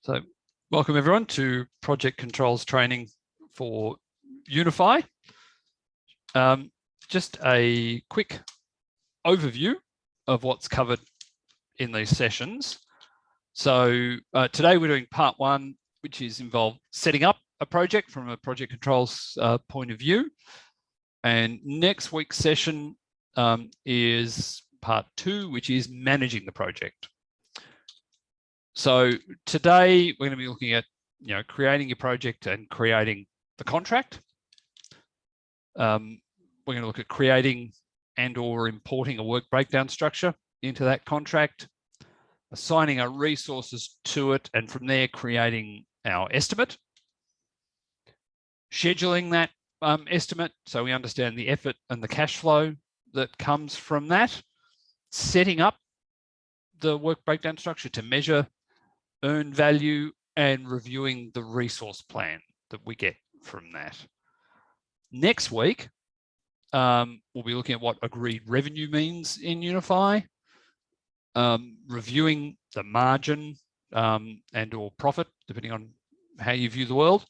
So welcome everyone to project controls training for Unify. Just a quick overview of what's covered in these sessions. So today we're doing part one, which is involved setting up a project from a project controls point of view. And next week's session is part two, which is managing the project. So today we're going to be looking at, creating your project and creating the contract. We're going to look at creating and or importing a work breakdown structure into that contract, assigning our resources to it, and from there creating our estimate, scheduling that estimate so we understand the effort and the cash flow that comes from that, setting up the work breakdown structure to measure earned value, and reviewing the resource plan that we get from that. Next week, we'll be looking at what agreed revenue means in Unify, reviewing the margin and or profit, depending on how you view the world,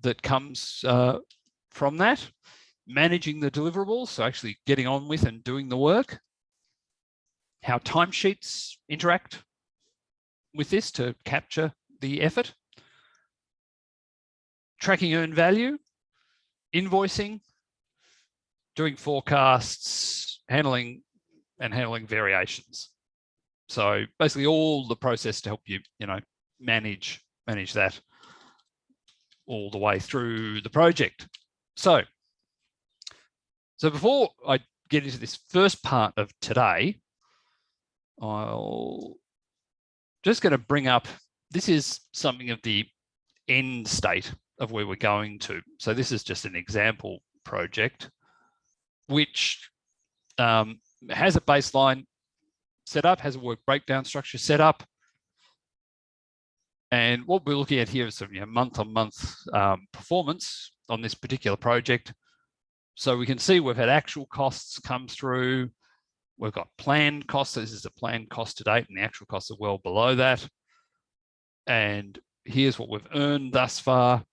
that comes from that, managing the deliverables, so actually getting on with and doing the work, how timesheets interact with this to capture the effort, tracking earned value, invoicing, doing forecasts, handling variations. So basically all the process to help you, manage that all the way through the project. So before I get into this first part of today, I'll just going to bring up, this is something of the end state of where we're going to. So this is just an example project, which has a baseline set up, has a work breakdown structure set up. And what we're looking at here is some month-on-month performance on this particular project. So we can see we've had actual costs come through. We've got planned costs. This is the planned cost to date, and the actual costs are well below that. And here's what we've earned thus far.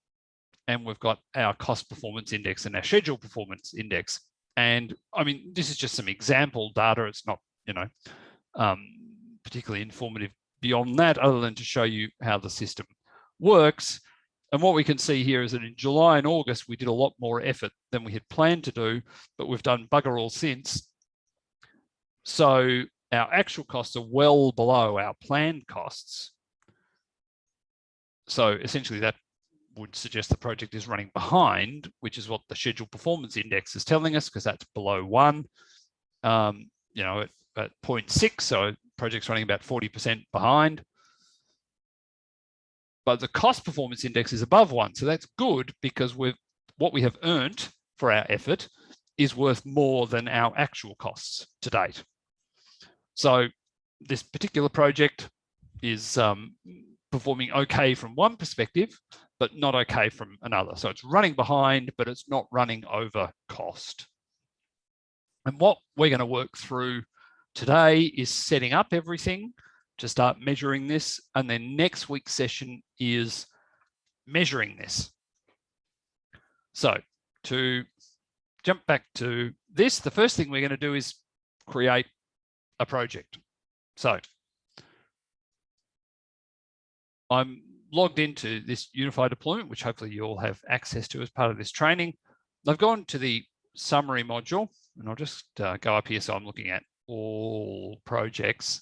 And we've got our cost performance index and our schedule performance index. And I mean, this is just some example data. It's not, particularly informative beyond that, other than to show you how the system works. And what we can see here is that in July and August, we did a lot more effort than we had planned to do, but we've done bugger all since. So our actual costs are well below our planned costs. So essentially that would suggest the project is running behind, which is what the schedule performance index is telling us, because that's below 1, at 0.6. So project's running about 40% behind. But the cost performance index is above 1. So that's good, because what we have earned for our effort is worth more than our actual costs to date. So this particular project is performing okay from one perspective, but not okay from another. So it's running behind, but it's not running over cost. And what we're going to work through today is setting up everything to start measuring this. And then next week's session is measuring this. So to jump back to this, the first thing we're going to do is create a project. So I'm logged into this Unify deployment, which hopefully you all have access to as part of this training. I've gone to the summary module, and I'll just go up here. So I'm looking at all projects.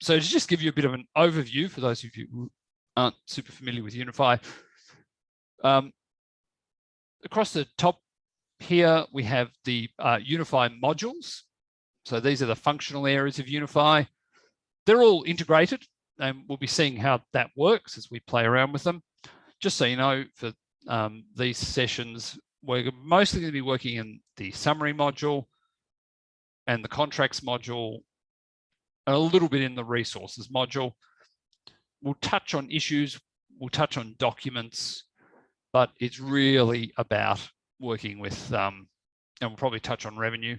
So to just give you a bit of an overview for those of you who aren't super familiar with Unify, across the top here, we have the Unify modules. So these are the functional areas of Unify. They're all integrated, and we'll be seeing how that works as we play around with them. Just so you know, for these sessions, we're mostly going to be working in the summary module and the contracts module, and a little bit in the resources module. We'll touch on issues, we'll touch on documents, but it's really about working with, and we'll probably touch on revenue,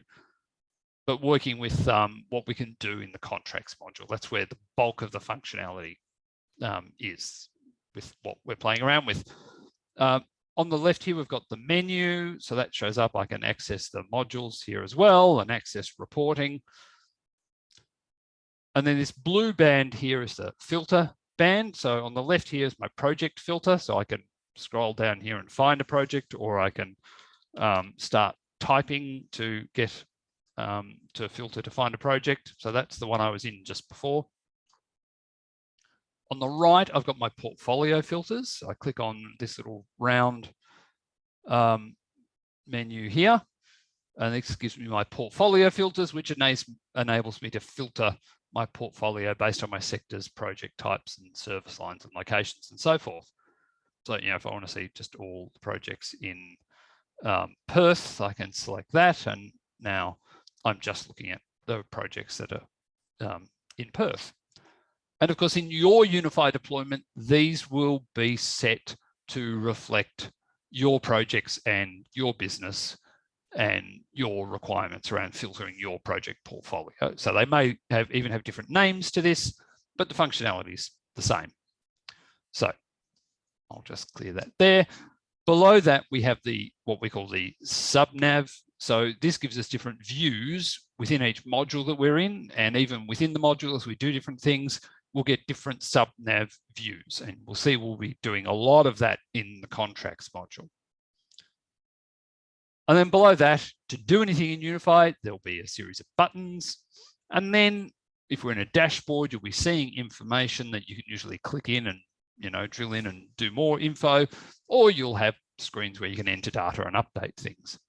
but working with what we can do in the contracts module. That's where the bulk of the functionality is with what we're playing around with. On the left here, we've got the menu. So that shows up. I can access the modules here as well and access reporting. And then this blue band here is the filter band. So on the left here is my project filter. So I can scroll down here and find a project, or I can start typing to get to filter to find a project. So that's the one I was in just before. On the right, I've got my portfolio filters. So I click on this little round menu here, and this gives me my portfolio filters, which enables me to filter my portfolio based on my sectors, project types, and service lines and locations and so forth. So, you know, if I want to see just all the projects in Perth, I can select that, and now I'm just looking at the projects that are in Perth. And of course, in your unified deployment, these will be set to reflect your projects and your business and your requirements around filtering your project portfolio. So they may even have different names to this, but the functionality is the same. So I'll just clear that there. Below that, we have what we call the subnav. So this gives us different views within each module that we're in, and even within the module, as we do different things, we'll get different subnav views, and we'll see we'll be doing a lot of that in the contracts module. And then below that, to do anything in Unify, there'll be a series of buttons. And then if we're in a dashboard, you'll be seeing information that you can usually click in and, you know, drill in and do more info, or you'll have screens where you can enter data and update things.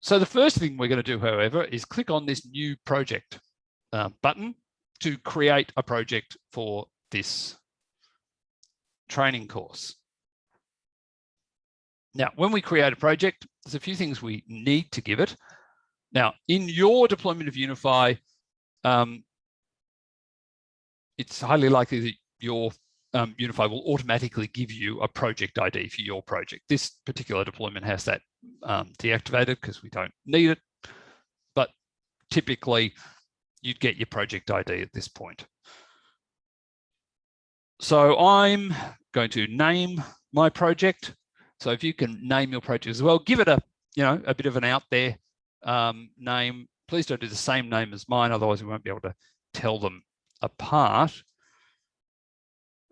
So the first thing we're going to do, however, is click on this new project button to create a project for this training course. Now, when we create a project, there's a few things we need to give it. Now, in your deployment of Unify, it's highly likely that your Unify will automatically give you a project ID for your project. This particular deployment has that deactivated because we don't need it, but typically you'd get your project ID at this point. So I'm going to name my project. So if you can name your project as well, give it a bit of an out there name. Please don't do the same name as mine, otherwise we won't be able to tell them apart.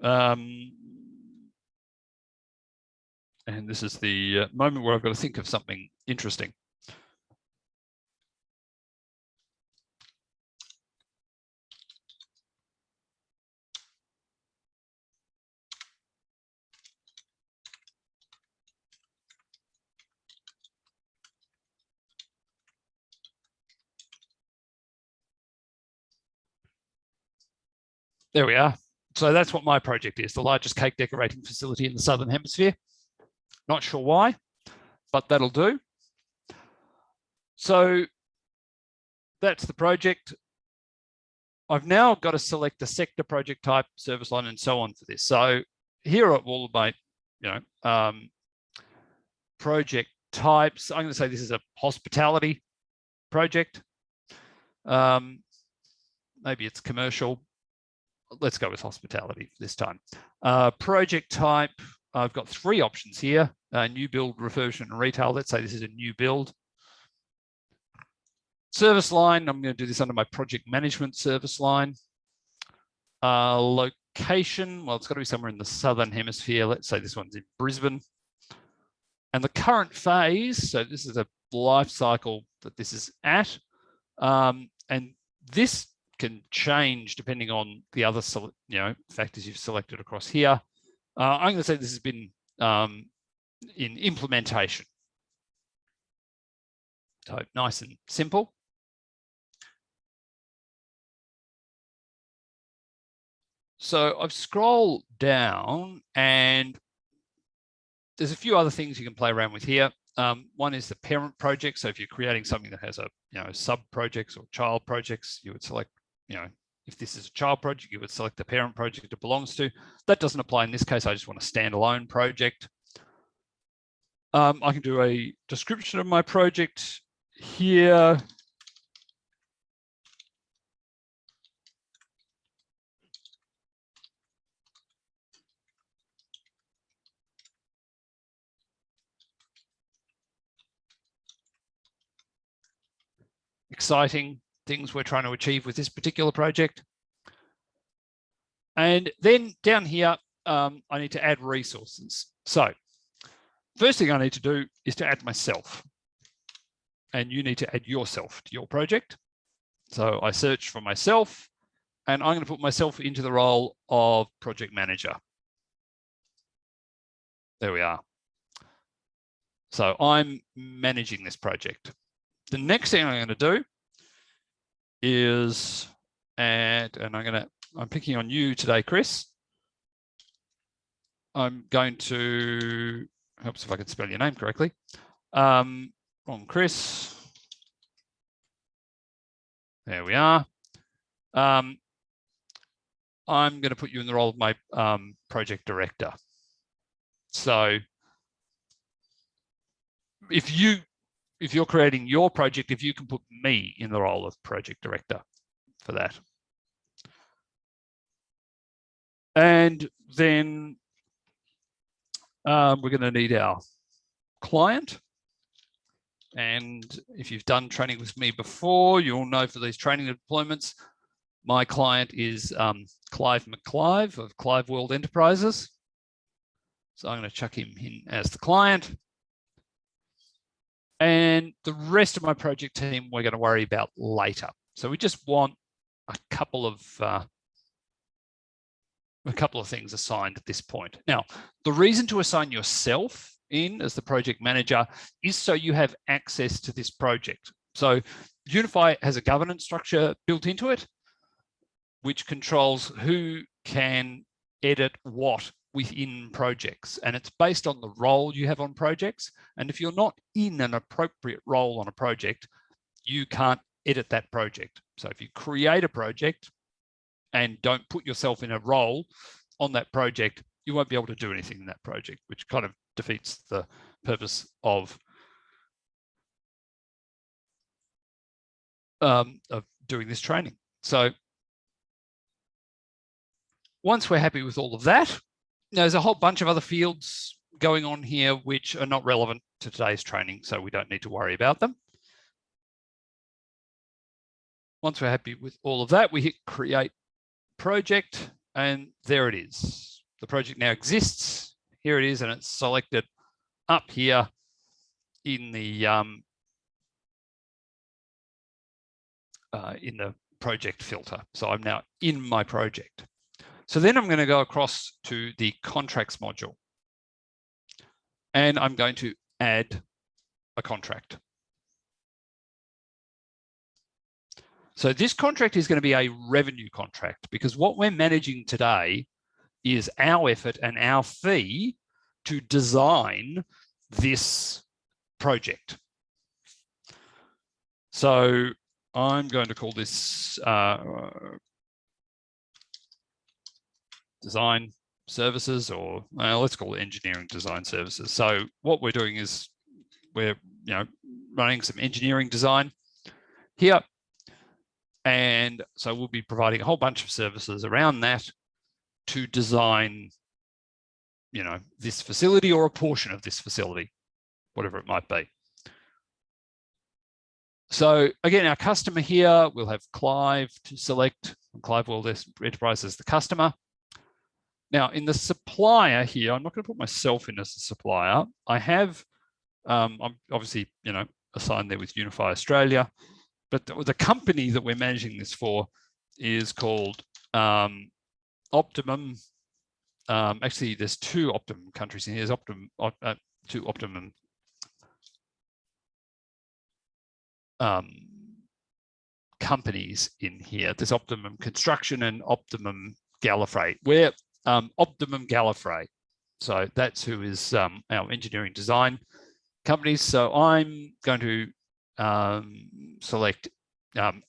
And this is the moment where I've got to think of something interesting. There we are. So that's what my project is, the largest cake decorating facility in the Southern Hemisphere. Not sure why, but that'll do. So that's the project. I've now got to select a sector, project type, service line, and so on for this. So here are all of my, project types. I'm going to say this is a hospitality project. Maybe it's commercial. Let's go with hospitality this time. Project type, I've got 3 options here. New build, refurbishment, and retail. Let's say this is a new build. Service line, I'm going to do this under my project management service line. Location, well, it's got to be somewhere in the Southern Hemisphere. Let's say this one's in Brisbane. And the current phase, so this is a life cycle that this is at. And this can change depending on the other factors you've selected across here. I'm going to say this has been in implementation. So nice and simple. So I've scrolled down and there's a few other things you can play around with here. One is the parent project. So if you're creating something that has a sub projects or child projects, you would select, if this is a child project, you would select the parent project it belongs to. That doesn't apply in this case. I just want a standalone project. I can do a description of my project here. exciting things we're trying to achieve with this particular project. And then down here, I need to add resources. So first thing I need to do is to add myself. And you need to add yourself to your project. So I search for myself, and I'm going to put myself into the role of project manager. There we are. So I'm managing this project. The next thing I'm going to do is add, and I'm picking on you today, Chris. I'm going to, helps if I can spell your name correctly. Wrong, Chris. There we are. I'm going to put you in the role of my project director. So if you're creating your project, if you can put me in the role of project director for that. And then we're going to need our client. And if you've done training with me before, you'll know for these training deployments, my client is Clive McClive of Clive World Enterprises. So I'm going to chuck him in as the client. And the rest of my project team, we're going to worry about later. So we just want a couple of things assigned at this point. Now, the reason to assign yourself in as the project manager is so you have access to this project. So Unify has a governance structure built into it, which controls who can edit what within projects. And it's based on the role you have on projects. And if you're not in an appropriate role on a project, you can't edit that project. So if you create a project and don't put yourself in a role on that project, you won't be able to do anything in that project, which kind of defeats the purpose of doing this training. So once we're happy with all of that, there's a whole bunch of other fields going on here which are not relevant to today's training, so we don't need to worry about them. Once we're happy with all of that, we hit create project, and there it is. The project now exists. Here it is, and it's selected up here in the project filter. So I'm now in my project. So then I'm going to go across to the contracts module, and I'm going to add a contract. So this contract is going to be a revenue contract, because what we're managing today is our effort and our fee to design this project. So I'm going to call this design services, or let's call it engineering design services. So what we're doing is we're running some engineering design here. And so we'll be providing a whole bunch of services around that to design, this facility or a portion of this facility, whatever it might be. So again, our customer here, we'll have Clive to select, Clive World Enterprise as the customer. Now in the supplier here, I'm not going to put myself in as the supplier. I have, I'm obviously, assigned there with Unify Australia. But the company that we're managing this for is called Optimum. Actually, there's two Optimum countries in here. There's two Optimum companies in here. There's Optimum Construction and Optimum Gallifrey. We're Optimum Gallifrey. So that's who is our engineering design companies. So I'm going to select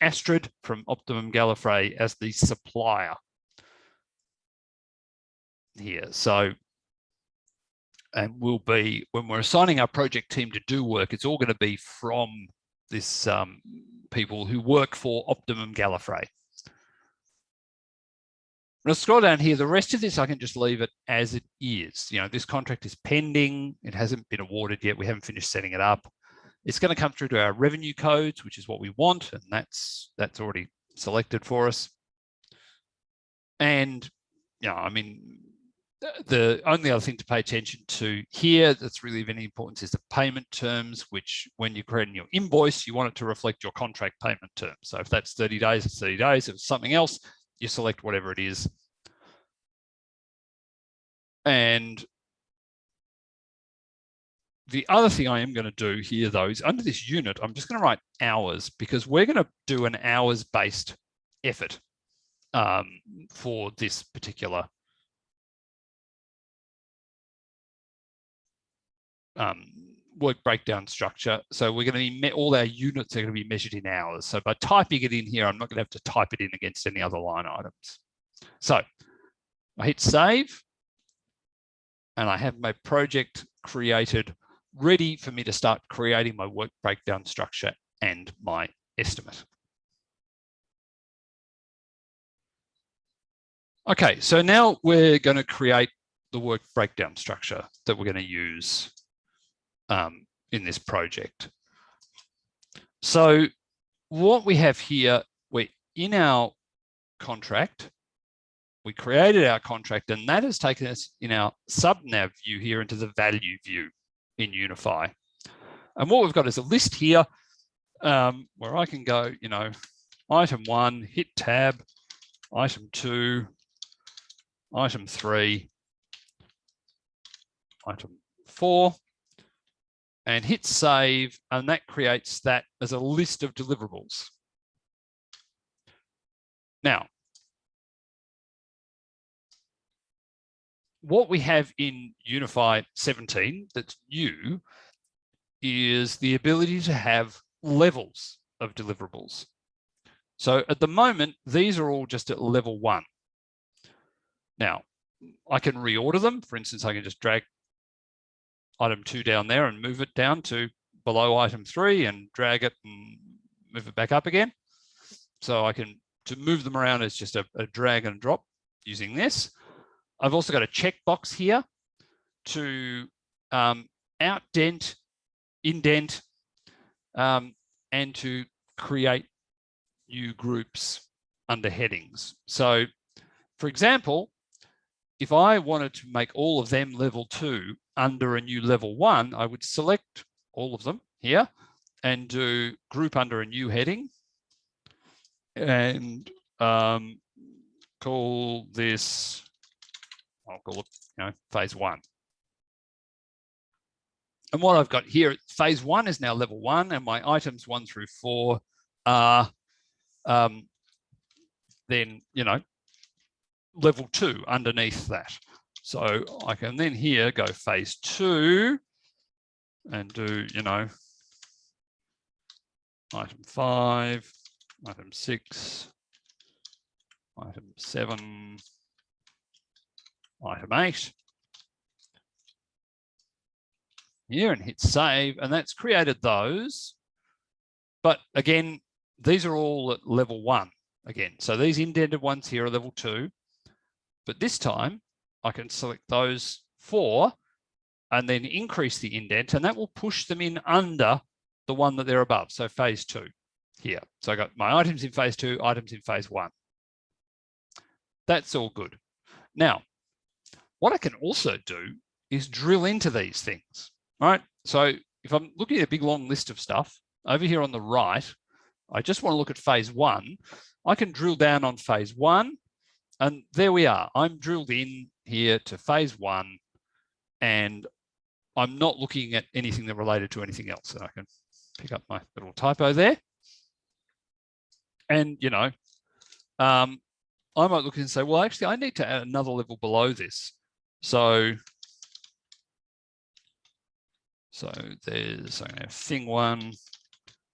Astrid from Optimum Gallifrey as the supplier here. So, and we'll be, when we're assigning our project team to do work, it's all going to be from this people who work for Optimum Gallifrey. When I scroll down here, the rest of this, I can just leave it as it is. This contract is pending. It hasn't been awarded yet. We haven't finished setting it up. It's going to come through to our revenue codes, which is what we want, and that's already selected for us. And yeah, I mean, the only other thing to pay attention to here that's really of any importance is the payment terms, which when you're creating your invoice, you want it to reflect your contract payment terms. So if that's 30 days, it's 30 days. If it's something else, you select whatever it is. And the other thing I am going to do here, though, is under this unit, I'm just going to write hours, because we're going to do an hours-based effort for this particular work breakdown structure. So we're going to be, all our units are going to be measured in hours. So by typing it in here, I'm not going to have to type it in against any other line items. So I hit save, and I have my project created, ready for me to start creating my work breakdown structure and my estimate. Okay, so now we're going to create the work breakdown structure that we're going to use in this project. So what we have here, we're in our contract. We created our contract, and that has taken us in our sub-nav view here into the value view in Unify. And what we've got is a list here where I can go, you know, item 1, hit tab, item 2, item 3, item 4, and hit save, and that creates that as a list of deliverables. Now, what we have in Unify 17 that's new is the ability to have levels of deliverables. So at the moment, these are all just at level 1. Now, I can reorder them. For instance, I can just drag item 2 down there and move it down to below item 3 and drag it and move it back up again. So I can, to move them around, it's just a drag and drop using this. I've also got a checkbox here to outdent, indent, and to create new groups under headings. So, for example, if I wanted to make all of them level 2 under a new level 1, I would select all of them here and do group under a new heading and call this, I'll call it, you know, phase 1. And what I've got here, phase 1 is now level 1, and my items 1 through 4 are then, you know, level 2 underneath that. So I can then here go phase 2 and do, you know, item 5, item 6, item 7, item 8 here, and hit save, and that's created those. But again, these are all at level 1 again. So these indented ones here are level 2, but this time I can select those 4 and then increase the indent, and that will push them in under the one that they're above. So phase 2 here. So I got my items in phase 2, items in phase 1. That's all good. Now, what I can also do is drill into these things, right? So if I'm looking at a big long list of stuff over here on the right, I just want to look at phase 1. I can drill down on phase 1, and there we are. I'm drilled in here to phase 1, and I'm not looking at anything that related to anything else. And I can pick up my little typo there. And, you know, I might look and say, well, actually, I need to add another level below this. So there's, I'm going to have thing 1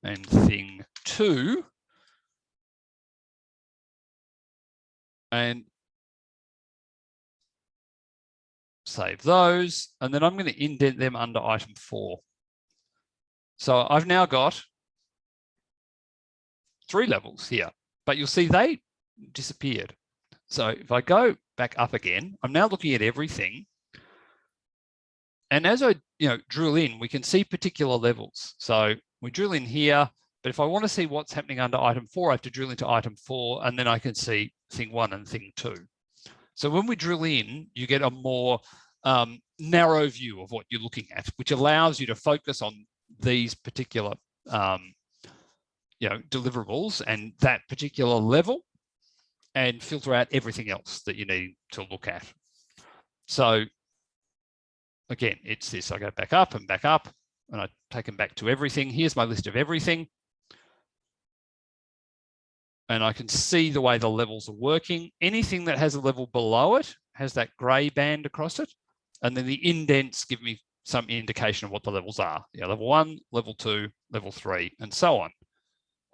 and thing 2. And save those. And then I'm going to indent them under item 4. So I've now got 3 levels here, but you'll see they disappeared. So if I go back up again, I'm now looking at everything. And as I drill in, we can see particular levels. So We drill in here, but if I want to see what's happening under item 4, I have to drill into item 4, and then I can see thing 1 and thing 2. So when we drill in, you get a more narrow view of what you're looking at, which allows you to focus on these particular deliverables and that particular level, and filter out everything else that you need to look at. So again, it's this. I go back up, and I take them back to everything. Here's my list of everything. And I can see the way the levels are working. Anything that has a level below it has that gray band across it. And then the indents give me some indication of what the levels are. Yeah, level 1, level 2, level 3, and so on.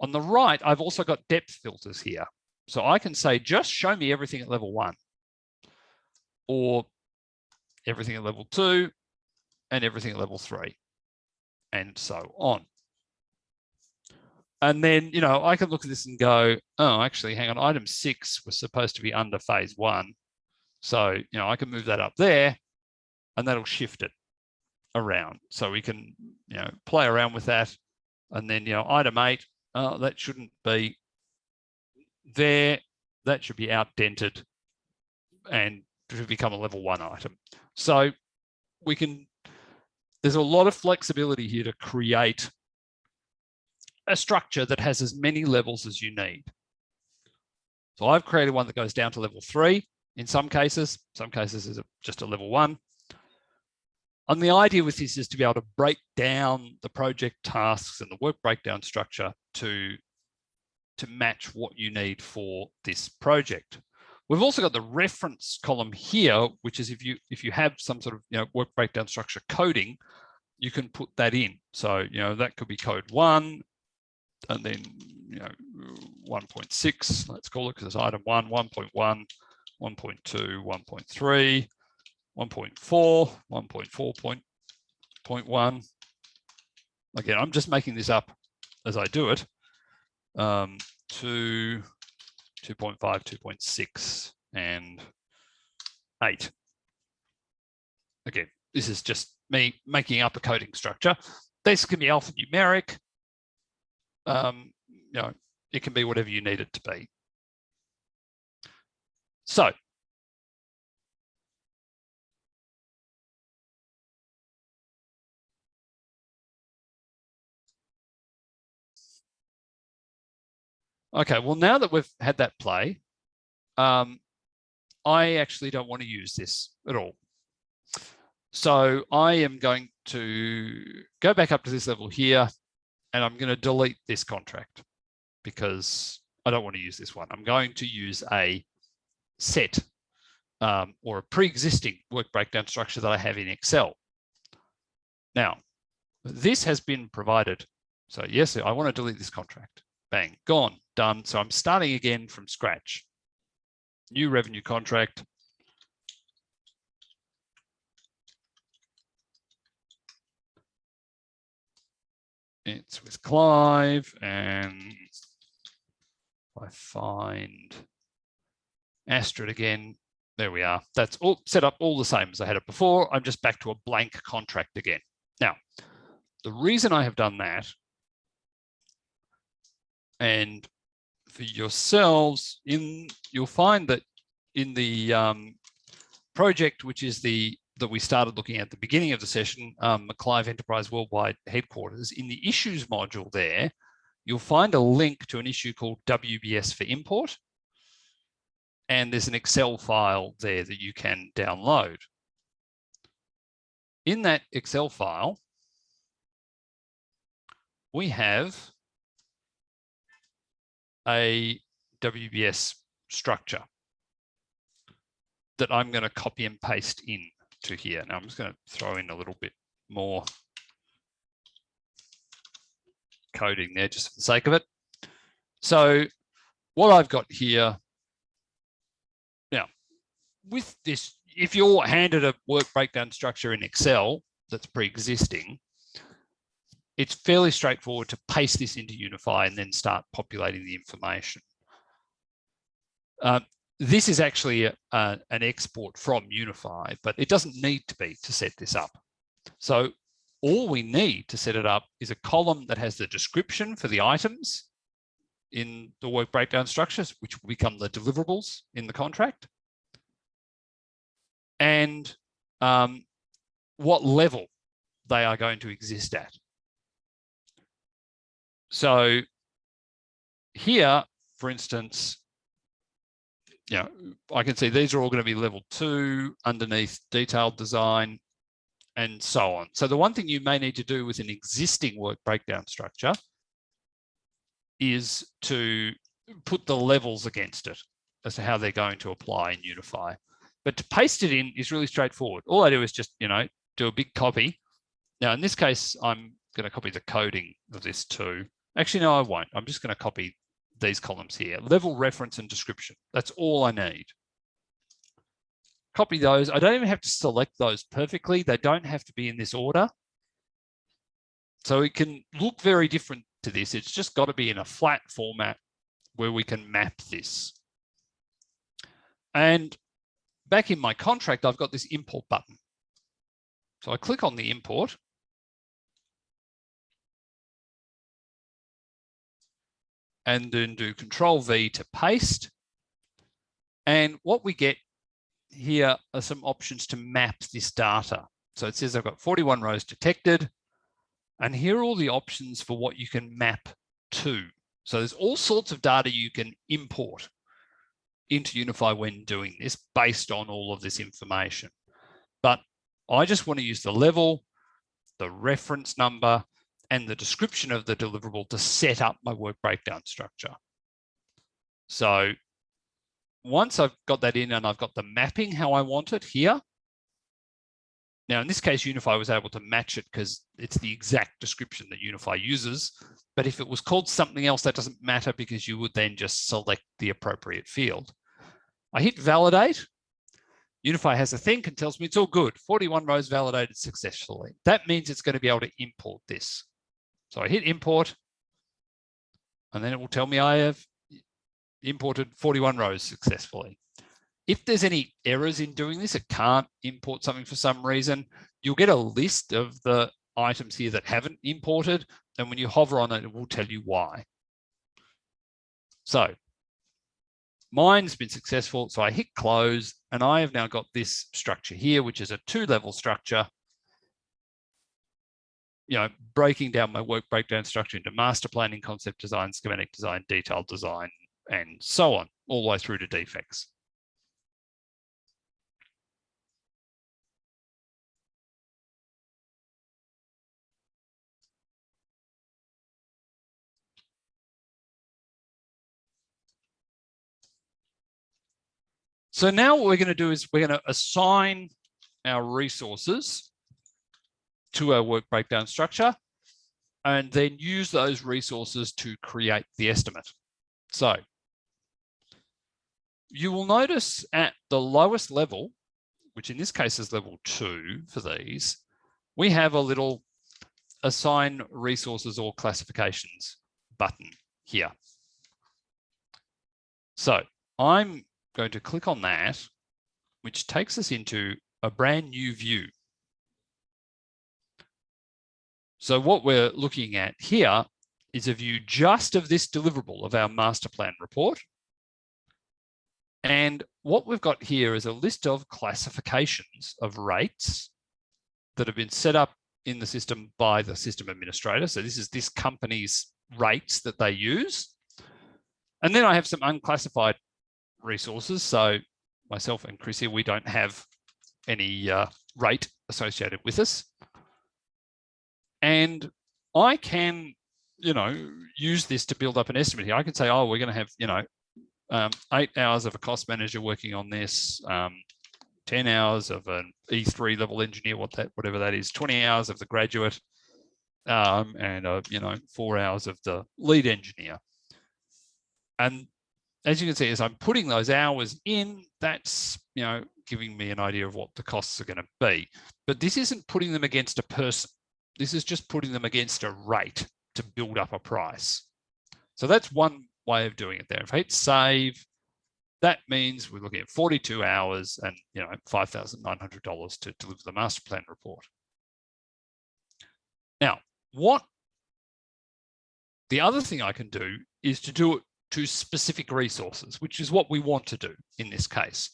On the right, I've also got depth filters here. So I can say, just show me everything at level 1, or everything at level 2, and everything at level 3, and so on. And then, I can look at this and go, oh, actually, hang on, item 6 was supposed to be under phase 1. So, I can move that up there, and that'll shift it around. So we can, play around with that. And then, item 8, that shouldn't be there. That should be outdented and to become a level 1 item. So there's a lot of flexibility here to create a structure that has as many levels as you need. So I've created one that goes down to level 3 in some cases is just a level 1. And the idea with this is to be able to break down the project tasks and the work breakdown structure to match what you need for this project. We've also got the reference column here, which is if you have some sort of work breakdown structure coding, you can put that in. So that could be code 1, and then 1.6, let's call it, because it's item 1, 1.1, 1.2, 1.3, 1.4, 1.4.1. Again, I'm just making this up as I do it. 2, 2.5, 2.6, and 8. Again, this is just me making up a coding structure. This can be alphanumeric. It can be whatever you need it to be. So, okay, well, now that we've had that play, I actually don't want to use this at all. So I am going to go back up to this level here, and I'm going to delete this contract because I don't want to use this one. I'm going to use a set or a pre-existing work breakdown structure that I have in Excel. Now, this has been provided. So yes, I want to delete this contract. Bang, gone, done. So I'm starting again from scratch. New revenue contract. It's with Clive, and I find Astrid again. There we are. That's all set up all the same as I had it before. I'm just back to a blank contract again. Now, the reason I have done that, and for yourselves, you'll find that in the project, which is that we started looking at the beginning of the session, Clive Enterprise Worldwide Headquarters, in the issues module there, you'll find a link to an issue called WBS for import. And there's an Excel file there that you can download. In that Excel file, we have a WBS structure that I'm going to copy and paste in to here. Now I'm just going to throw in a little bit more coding there just for the sake of it. So what I've got here now, with this, if you're handed a work breakdown structure in Excel that's pre-existing, it's fairly straightforward to paste this into Unify and then start populating the information. This is actually an export from Unify, but it doesn't need to be to set this up. So all we need to set it up is a column that has the description for the items in the work breakdown structures, which will become the deliverables in the contract, and what level they are going to exist at. So here, for instance, I can see these are all going to be level 2 underneath detailed design and so on. So the one thing you may need to do with an existing work breakdown structure is to put the levels against it as to how they're going to apply in Unify. But to paste it in is really straightforward. All I do is just, do a big copy. Now, in this case, I'm going to copy the coding of this too. Actually, no, I won't. I'm just going to copy these columns here. Level, reference, and description. That's all I need. Copy those. I don't even have to select those perfectly. They don't have to be in this order. So it can look very different to this. It's just got to be in a flat format where we can map this. And back in my contract, I've got this import button. So I click on the import. And then do Control-V to paste. And what we get here are some options to map this data. So it says I've got 41 rows detected. And here are all the options for what you can map to. So there's all sorts of data you can import into Unify when doing this based on all of this information. But I just want to use the level, the reference number, and the description of the deliverable to set up my work breakdown structure. So once I've got that in and I've got the mapping how I want it here. Now, in this case, Unify was able to match it because it's the exact description that Unify uses. But if it was called something else, that doesn't matter because you would then just select the appropriate field. I hit validate. Unify has a think and tells me it's all good. 41 rows validated successfully. That means it's going to be able to import this. So I hit import, and then it will tell me I have imported 41 rows successfully. If there's any errors in doing this, it can't import something for some reason, you'll get a list of the items here that haven't imported, and when you hover on it, it will tell you why. So mine's been successful, so I hit close, and I have now got this structure here, which is a 2-level structure, breaking down my work breakdown structure into master planning, concept design, schematic design, detailed design, and so on, all the way through to defects. So now what we're going to do is we're going to assign our resources to our work breakdown structure and then use those resources to create the estimate. So you will notice at the lowest level, which in this case is level 2 for these, we have a little assign resources or classifications button here. So I'm going to click on that, which takes us into a brand new view. So what we're looking at here is a view just of this deliverable of our master plan report. And what we've got here is a list of classifications of rates that have been set up in the system by the system administrator. So this is this company's rates that they use. And then I have some unclassified resources. So myself and Chris here, we don't have any rate associated with us. And I can, use this to build up an estimate here. I can say, oh, we're going to have, 8 hours of a cost manager working on this, 10 hours of an E3 level engineer, whatever that is, 20 hours of the graduate, and 4 hours of the lead engineer. And as you can see, as I'm putting those hours in, that's giving me an idea of what the costs are going to be. But this isn't putting them against a person. This is just putting them against a rate to build up a price. So that's one way of doing it there. If I hit save, that means we're looking at 42 hours and $5,900 to deliver the master plan report. Now, the other thing I can do is to do it to specific resources, which is what we want to do in this case.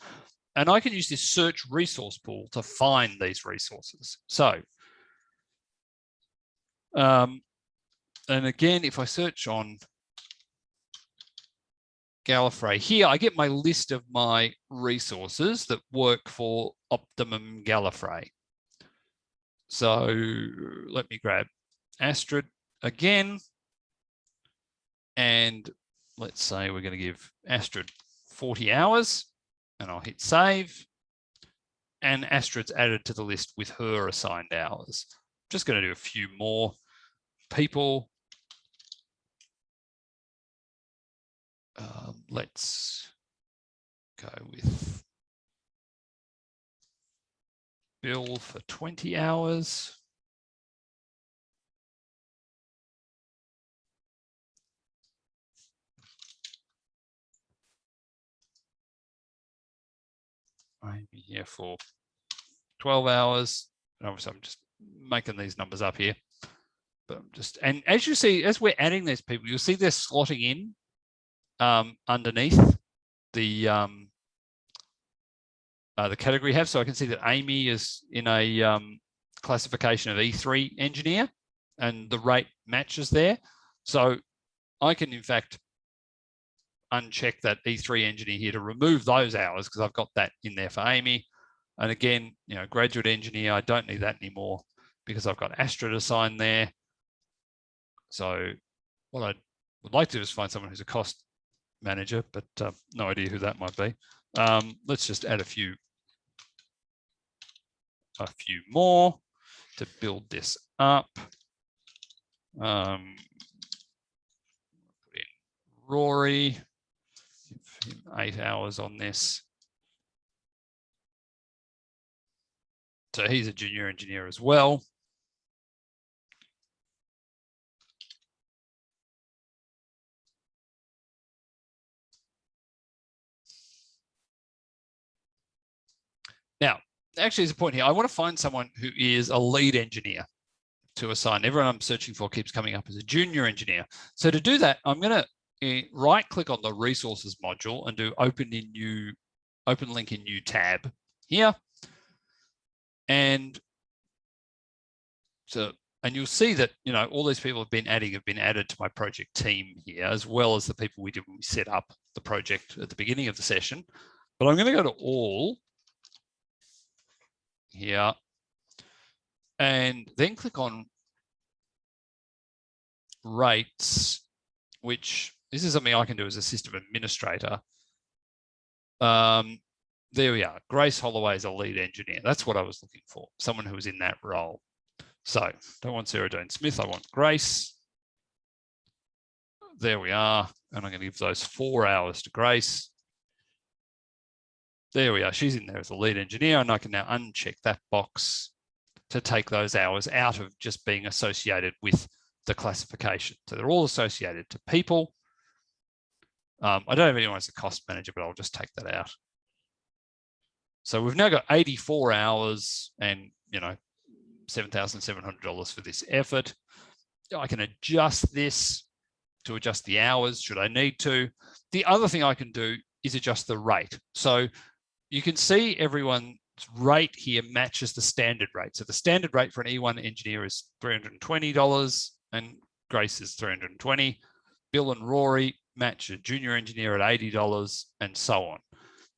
And I can use this search resource pool to find these resources. So, and again, if I search on Gallifrey here, I get my list of my resources that work for Optimum Gallifrey. So let me grab Astrid again. And let's say we're going to give Astrid 40 hours and I'll hit save. And Astrid's added to the list with her assigned hours. Just going to do a few more people. Let's go with Bill for 20 hours. Maybe here for 12 hours. Obviously, I'm just making these numbers up here. But I'm just, and as you see, as we're adding these people, you'll see they're slotting in underneath the category have. So I can see that Amy is in a classification of E3 engineer and the rate matches there. So I can in fact uncheck that E3 engineer here to remove those hours because I've got that in there for Amy. And again, you know, graduate engineer, I don't need that anymore because I've got Astrid assigned there. So what I would like to do is find someone who's a cost manager, but no idea who that might be. Let's just add a few more to build this up. Put in Rory, give him 8 hours on this. So he's a junior engineer as well. Now, actually, there's a point here. I want to find someone who is a lead engineer to assign. Everyone I'm searching for keeps coming up as a junior engineer. So to do that, I'm going to right-click on the resources module and do open link in new tab here. And you'll see that, you know, all these people have been added to my project team here, as well as the people we did when we set up the project at the beginning of the session. But I'm going to go to all here and then click on rates, which this is something I can do as a system administrator. There we are. Grace Holloway is a lead engineer. That's what I was looking for, someone who was in that role. So don't want Sarah Jane Smith, I want Grace. There we are. And I'm going to give those 4 hours to Grace. There we are. She's in there as a lead engineer, and I can now uncheck that box to take those hours out of just being associated with the classification. So they're all associated to people. I don't have anyone as a cost manager, but I'll just take that out. So we've now got 84 hours and, you know, $7,700 for this effort. I can adjust this to adjust the hours should I need to. The other thing I can do is adjust the rate. So you can see everyone's rate here matches the standard rate. So the standard rate for an E1 engineer is $320 and Grace is $320. Bill and Rory match a junior engineer at $80 and so on.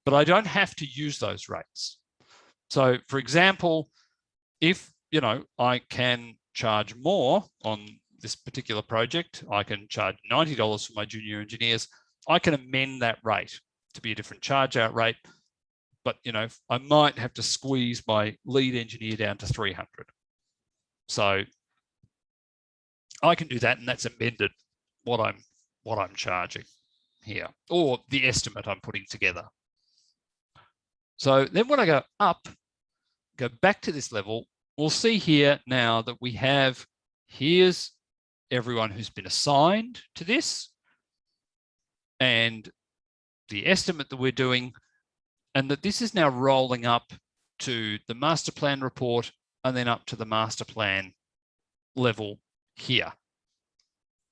But I don't have to use those rates. So for example, if, you know, I can charge more on this particular project, I can charge $90 for my junior engineers. I can amend that rate to be a different charge out rate. But, you know, I might have to squeeze my lead engineer down to 300. So I can do that, and that's amended what I'm charging here, or the estimate I'm putting together. So then when I go up, go back to this level, we'll see here now that we have, here's everyone who's been assigned to this and the estimate that we're doing, and that this is now rolling up to the master plan report and then up to the master plan level here.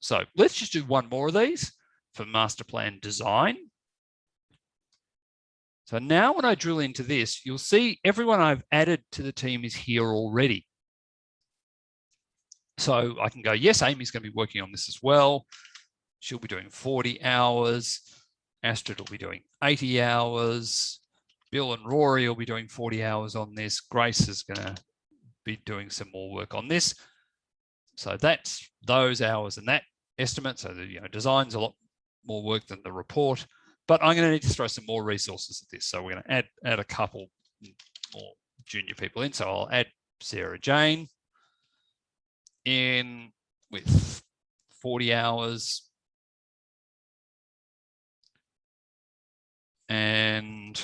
So let's just do one more of these for master plan design. So now when I drill into this, you'll see everyone I've added to the team is here already. So I can go, yes, Amy's going to be working on this as well. She'll be doing 40 hours. Astrid will be doing 80 hours. Bill and Rory will be doing 40 hours on this. Grace is going to be doing some more work on this. So that's those hours and that estimate. So the design's a lot more work than the report. But I'm going to need to throw some more resources at this. So we're going to add a couple more junior people in. So I'll add Sarah Jane in with 40 hours. And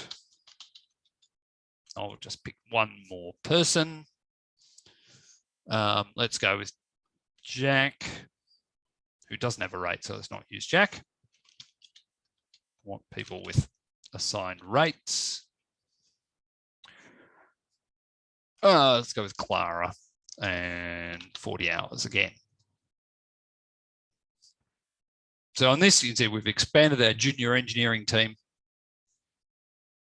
I'll just pick one more person. Let's go with Jack, who doesn't have a rate, so let's not use Jack. I want people with assigned rates. Let's go with Clara and 40 hours again. So on this, you can see we've expanded our junior engineering team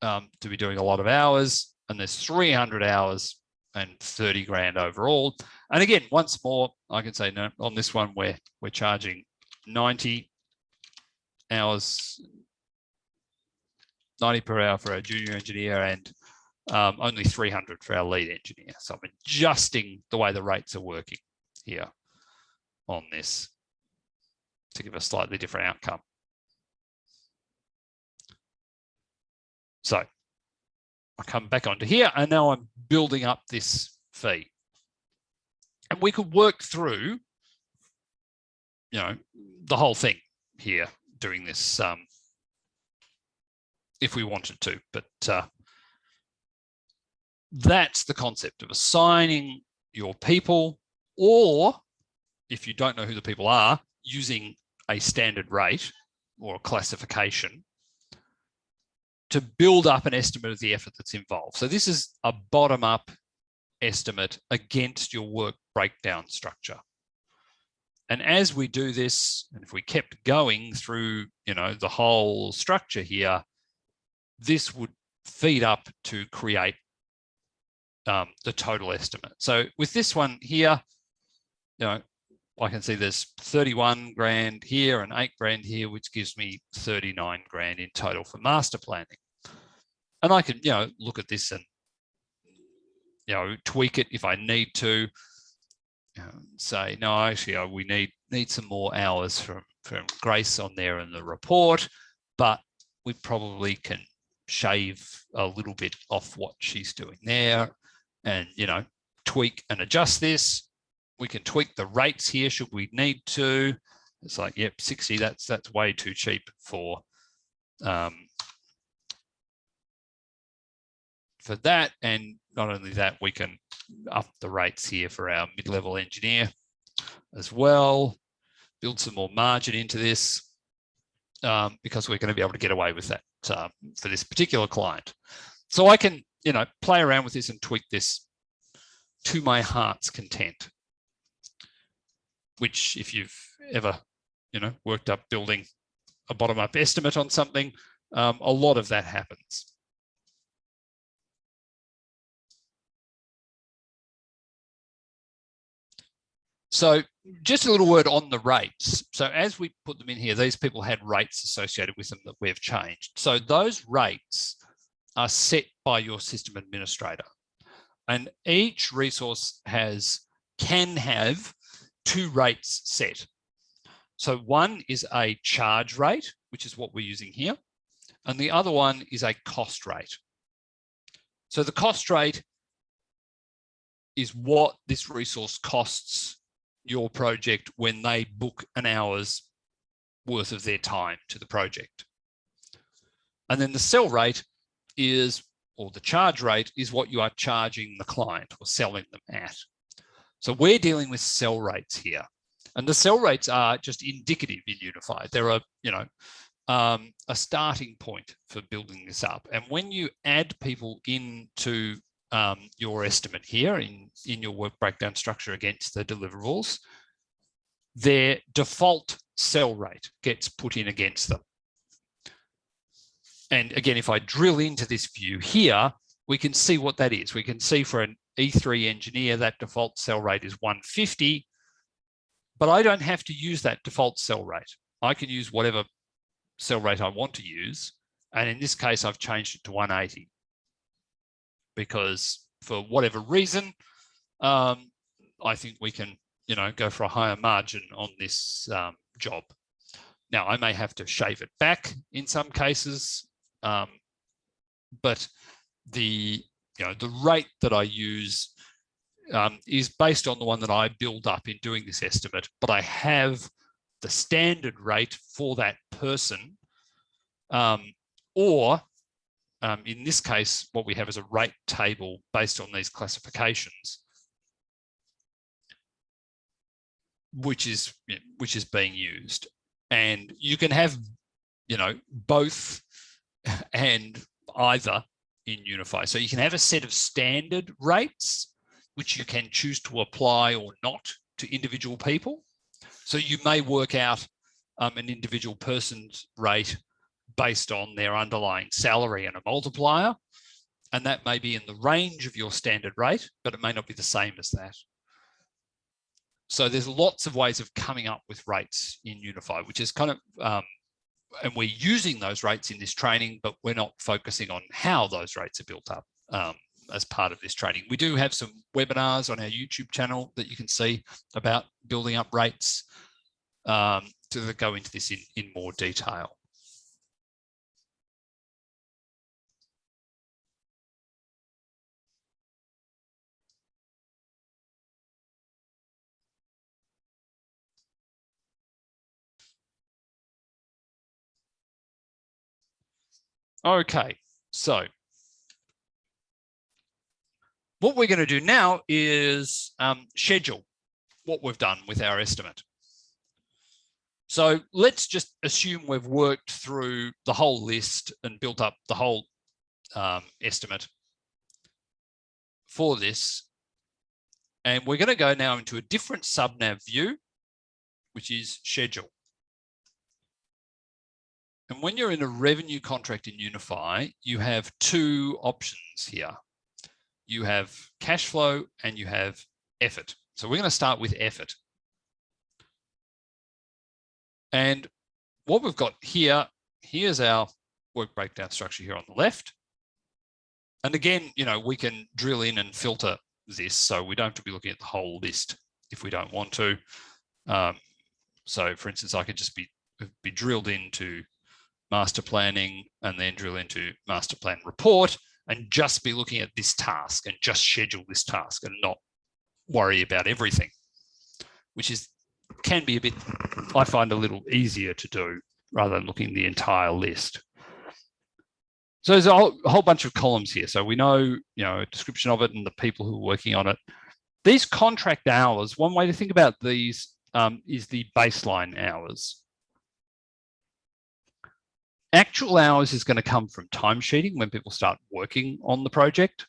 to be doing a lot of hours, and there's 300 hours and 30 grand overall. And again, once more, I can say no, on this one we're charging 90 hours, 90 per hour for our junior engineer, and only 300 for our lead engineer. So I'm adjusting the way the rates are working here on this to give a slightly different outcome. So I come back onto here, and now I'm building up this fee. And we could work through, the whole thing here, doing this if we wanted to. But that's the concept of assigning your people, or if you don't know who the people are, using a standard rate or a classification to build up an estimate of the effort that's involved. So this is a bottom-up estimate against your work breakdown structure. And as we do this, and if we kept going through, the whole structure here, this would feed up to create the total estimate. So with this one here, I can see there's 31 grand here and 8 grand here, which gives me 39 grand in total for master planning. And I can, look at this and, tweak it if I need to. Say, no, actually, we need some more hours from Grace on there in the report, but we probably can shave a little bit off what she's doing there and, tweak and adjust this. We can tweak the rates here should we need to. It's like, yep, 60, that's way too cheap for that. And not only that, we can up the rates here for our mid-level engineer as well, build some more margin into this because we're going to be able to get away with that for this particular client. So I can, play around with this and tweak this to my heart's content, which if you've ever, worked up building a bottom-up estimate on something, a lot of that happens. So just a little word on the rates. So as we put them in here, these people had rates associated with them that we've changed. So those rates are set by your system administrator. And each resource can have 2 rates set. So one is a charge rate, which is what we're using here. And the other one is a cost rate. So the cost rate is what this resource costs your project when they book an hour's worth of their time to the project. And then the sell rate is, or the charge rate is what you are charging the client or selling them at. So we're dealing with sell rates here. And the sell rates are just indicative in Unified. They're a starting point for building this up. And when you add people into your estimate here in your work breakdown structure against the deliverables, their default sell rate gets put in against them. And again, if I drill into this view here, we can see what that is. We can see for an E3 engineer, that default sell rate is 150, but I don't have to use that default sell rate. I can use whatever sell rate I want to use. And in this case, I've changed it to 180 because for whatever reason, I think we can, go for a higher margin on this job. Now, I may have to shave it back in some cases, but the rate that I use is based on the one that I build up in doing this estimate, but I have the standard rate for that person, or in this case, what we have is a rate table based on these classifications, which is being used. And you can have, both and either in Unify. So you can have a set of standard rates, which you can choose to apply or not to individual people. So you may work out an individual person's rate based on their underlying salary and a multiplier. And that may be in the range of your standard rate, but it may not be the same as that. So there's lots of ways of coming up with rates in Unify, which is kind of, and we're using those rates in this training, but we're not focusing on how those rates are built up as part of this training. We do have some webinars on our YouTube channel that you can see about building up rates to go into this in more detail. Okay, so what we're going to do now is schedule what we've done with our estimate. So let's just assume we've worked through the whole list and built up the whole estimate for this. And we're going to go now into a different subnav view, which is schedule. And when you're in a revenue contract in Unify, you have two options here. You have cash flow and you have effort. So we're going to start with effort. And what we've got here, here's our work breakdown structure here on the left. And again, we can drill in and filter this, so we don't have to be looking at the whole list if we don't want to. So for instance, I could just be drilled into master planning and then drill into master plan report and just be looking at this task and just schedule this task and not worry about everything, which can be a bit, I find, a little easier to do rather than looking at the entire list. So there's a whole bunch of columns here. So we know, a description of it and the people who are working on it. These contract hours, one way to think about these is the baseline hours. Actual hours is going to come from timesheeting when people start working on the project.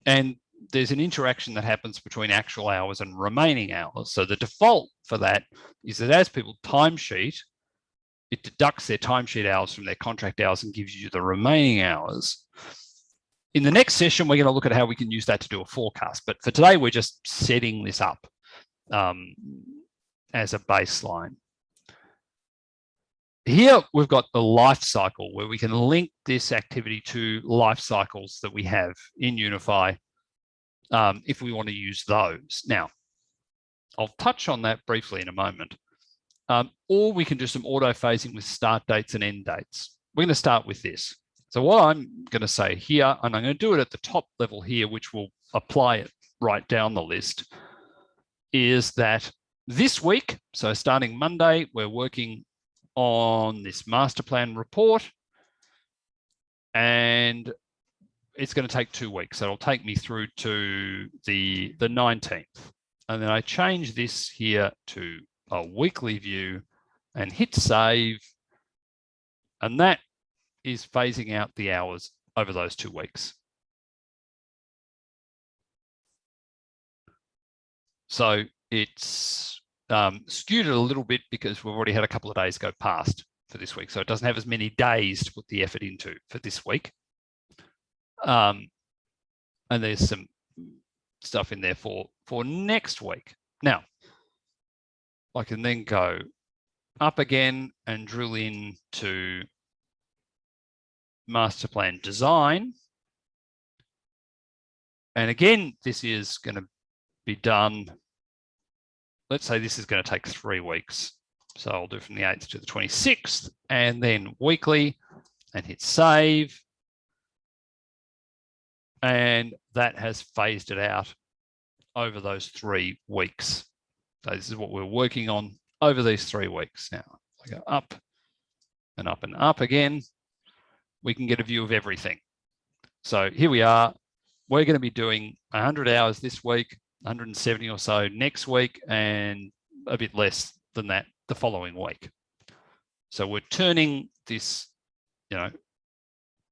And there's an interaction that happens between actual hours and remaining hours. So the default for that is that as people timesheet, it deducts their timesheet hours from their contract hours and gives you the remaining hours. In the next session, we're going to look at how we can use that to do a forecast. But for today, we're just setting this up as a baseline. Here, we've got the life cycle where we can link this activity to life cycles that we have in Unify if we want to use those. Now, I'll touch on that briefly in a moment. Or we can do some auto phasing with start dates and end dates. We're going to start with this. So what I'm going to say here, and I'm going to do it at the top level here, which will apply it right down the list, is that this week, so starting Monday, we're working on this master plan report, and it's going to take 2 weeks. So it'll take me through to the 19th. And then I change this here to a weekly view and hit save. And that is phasing out the hours over those 2 weeks. So it's skewed it a little bit because we've already had a couple of days go past for this week. So it doesn't have as many days to put the effort into for this week. And there's some stuff in there for next week. Now, I can then go up again and drill into master plan design. And again, this is going to be done. Let's say this is going to take 3 weeks. So I'll do from the 8th to the 26th and then weekly and hit save. And that has phased it out over those 3 weeks. So this is what we're working on over these 3 weeks. Now I go up and up and up again. We can get a view of everything. So here we are. We're going to be doing 100 hours this week, 170 or so next week, and a bit less than that the following week. So we're turning this,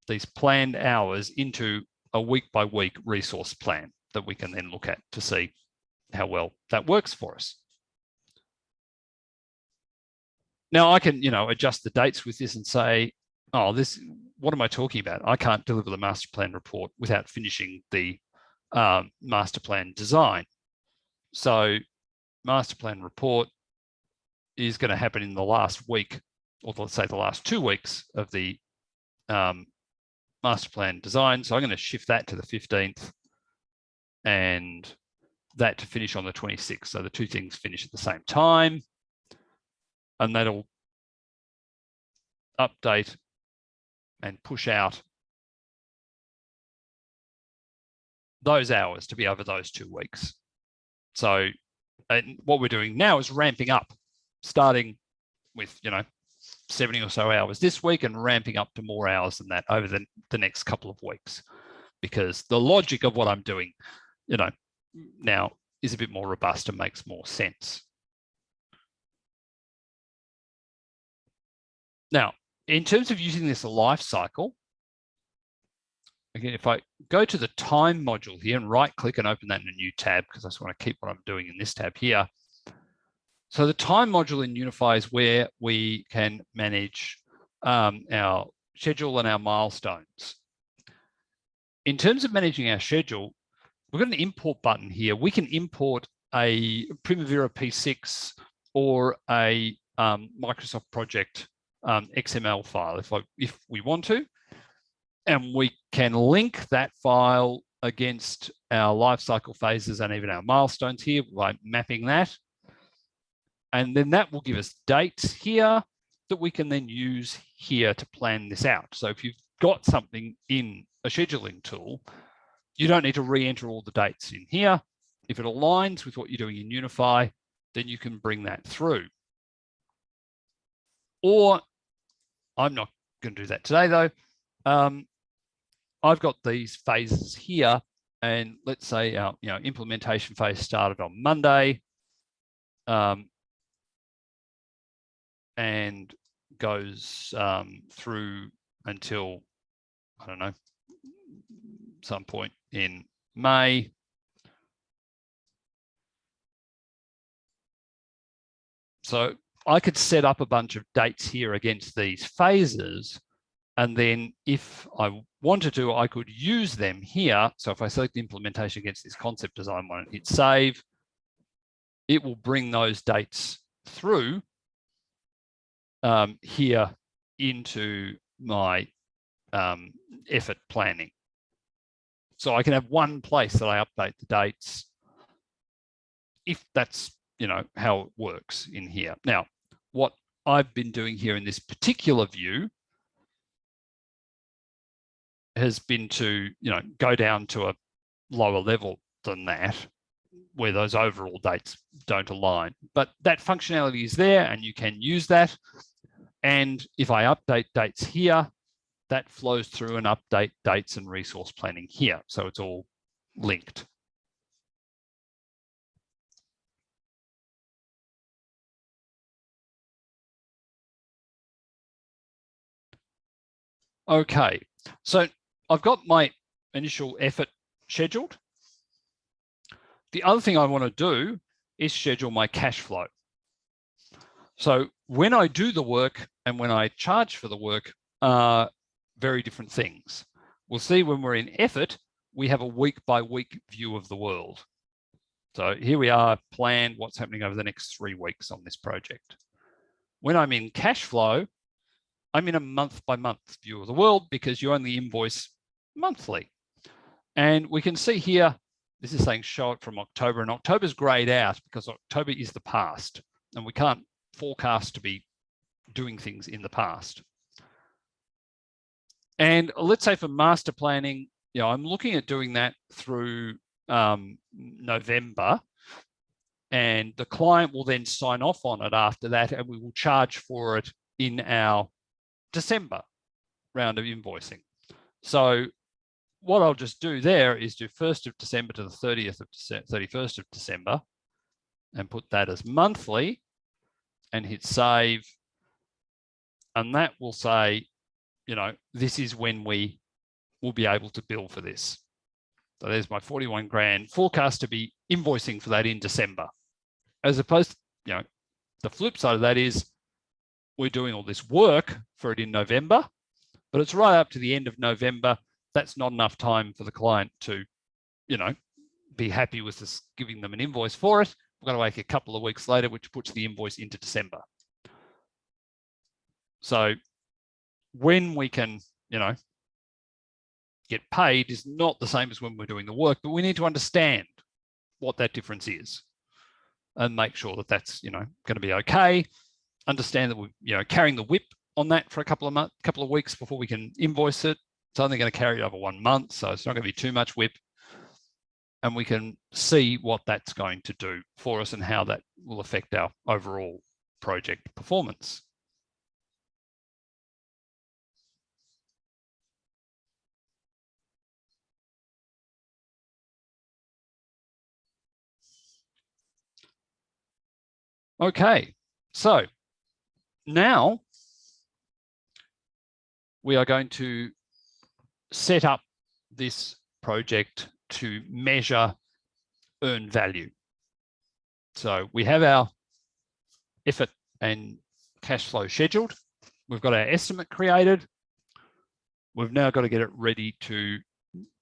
these planned hours into a week-by-week resource plan that we can then look at to see how well that works for us. Now I can, adjust the dates with this and say, oh, what am I talking about? I can't deliver the master plan report without finishing the master plan design. So master plan report is going to happen in the last week, or let's say the last 2 weeks of the master plan design. So I'm going to shift that to the 15th and that to finish on the 26th. So the 2 things finish at the same time, and that'll update and push out those hours to be over those 2 weeks. So and what we're doing now is ramping up, starting with, 70 or so hours this week and ramping up to more hours than that over the next couple of weeks, because the logic of what I'm doing, now is a bit more robust and makes more sense. Now, in terms of using this life cycle, again, if I go to the time module here and right click and open that in a new tab, because I just want to keep what I'm doing in this tab here. So the time module in Unify is where we can manage our schedule and our milestones. In terms of managing our schedule, we've got an import button here. We can import a Primavera P6 or a Microsoft Project XML file if we want to, and we can link that file against our life cycle phases and even our milestones here by mapping that. And then that will give us dates here that we can then use here to plan this out. So if you've got something in a scheduling tool, you don't need to re-enter all the dates in here. If it aligns with what you're doing in Unify, then you can bring that through. Or I'm not going to do that today though. I've got these phases here, and let's say our implementation phase started on Monday and goes through until, I don't know, some point in May. So I could set up a bunch of dates here against these phases, and then if I wanted to, I could use them here. So if I select the implementation against this concept design one and hit save, it will bring those dates through here into my effort planning. So I can have one place that I update the dates if that's, how it works in here. Now, what I've been doing here in this particular view has been to, go down to a lower level than that, where those overall dates don't align. But that functionality is there and you can use that. And if I update dates here, that flows through and update dates and resource planning here. So it's all linked. Okay, so I've got my initial effort scheduled. The other thing I want to do is schedule my cash flow. So when I do the work and when I charge for the work are very different things. We'll see when we're in effort, we have a week-by-week view of the world. So here we are, planned what's happening over the next 3 weeks on this project. When I'm in cash flow, I'm in a month-by-month view of the world because you only invoice monthly. And we can see here, this is saying show it from October, and October's grayed out because October is the past, and we can't forecast to be doing things in the past. And let's say for master planning, I'm looking at doing that through November, and the client will then sign off on it after that, and we will charge for it in our December round of invoicing. So what I'll just do there is do 1st of December to the 31st of December and put that as monthly and hit save. And that will say, this is when we will be able to bill for this. So there's my 41 grand forecast to be invoicing for that in December. As opposed to, the flip side of that is we're doing all this work for it in November, but it's right up to the end of November. That's not enough time for the client to, be happy with us giving them an invoice for it. We've got to wait a couple of weeks later, which puts the invoice into December. So when we can, get paid is not the same as when we're doing the work, but we need to understand what that difference is and make sure that that's, going to be okay. Understand that we're, carrying the whip on that for a couple of weeks before we can invoice it. It's only going to carry over 1 month, so it's not going to be too much whip. And we can see what that's going to do for us and how that will affect our overall project performance. Okay, so now we are going to set up this project to measure earned value. So we have our effort and cash flow scheduled. We've got our estimate created. We've now got to get it ready to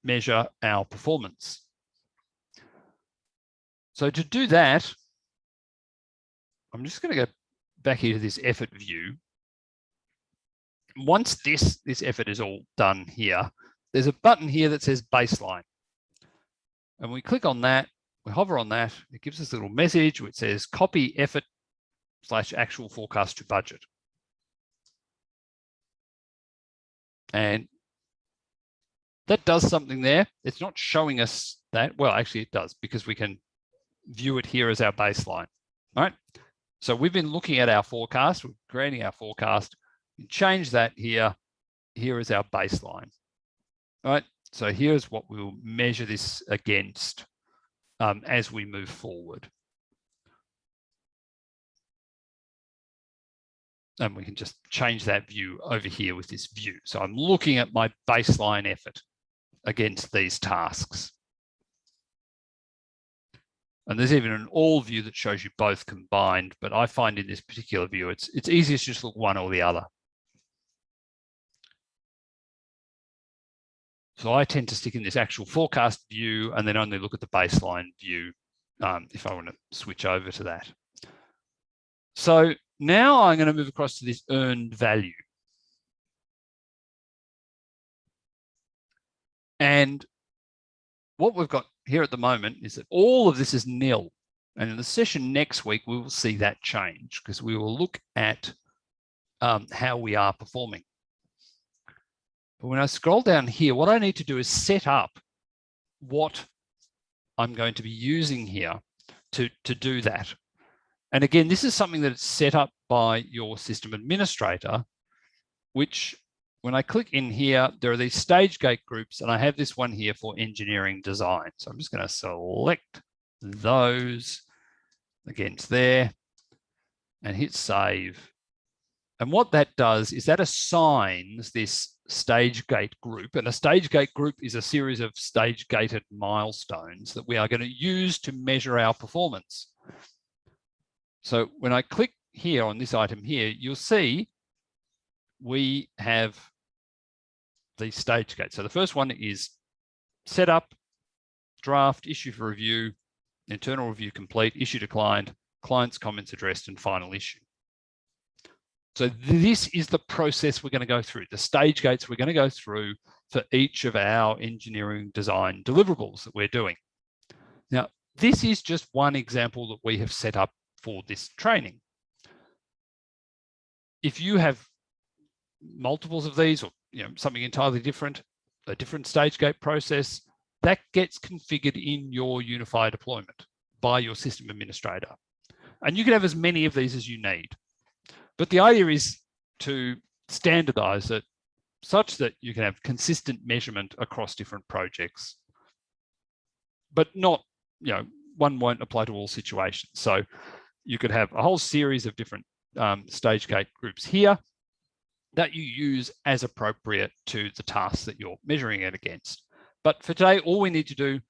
measure our performance. So to do that, I'm just going to go back here to this effort view. Once this effort is all done here, there's a button here that says baseline. And we click on that, we hover on that, it gives us a little message which says copy effort / actual forecast to budget. And that does something there. It's not showing us that. Well, actually it does, because we can view it here as our baseline, right? So we've been looking at our forecast, we're creating our forecast, we change that here. Here is our baseline, right? So here's what we'll measure this against as we move forward. And we can just change that view over here with this view. So I'm looking at my baseline effort against these tasks. And there's even an all view that shows you both combined, but I find in this particular view, it's easiest to just look one or the other. So I tend to stick in this actual forecast view and then only look at the baseline view if I want to switch over to that. So now I'm going to move across to this earned value. And what we've got here at the moment is that all of this is nil. And in the session next week, we will see that change because we will look at how we are performing. But when I scroll down here, what I need to do is set up what I'm going to be using here to do that. And again, this is something that is set up by your system administrator, which when I click in here, there are these stage gate groups, and I have this one here for engineering design. So I'm just going to select those against there and hit save. And what that does is that assigns this stage gate group, and a stage gate group is a series of stage gated milestones that we are going to use to measure our performance. So when I click here on this item here, you'll see we have these stage gates. So the first one is setup, draft, issue for review, internal review complete, issue declined, client's comments addressed, and final issue. So this is the process we're going to go through, the stage gates we're going to go through for each of our engineering design deliverables that we're doing. Now, this is just one example that we have set up for this training. If you have multiples of these, or something entirely different, a different stage gate process, that gets configured in your unified deployment by your system administrator. And you can have as many of these as you need. But the idea is to standardize it such that you can have consistent measurement across different projects, but not, one won't apply to all situations. So you could have a whole series of different stage gate groups here that you use as appropriate to the tasks that you're measuring it against. But for today, all we need to do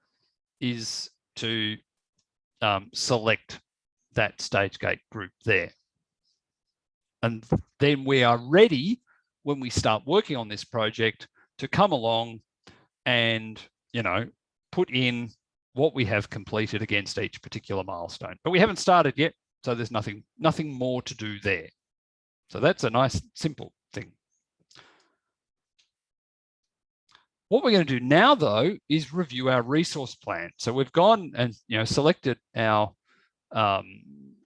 is to select that stage gate group there. And then we are ready when we start working on this project to come along and, put in what we have completed against each particular milestone. But we haven't started yet, so there's nothing more to do there. So that's a nice, simple thing. What we're going to do now, though, is review our resource plan. So we've gone and selected our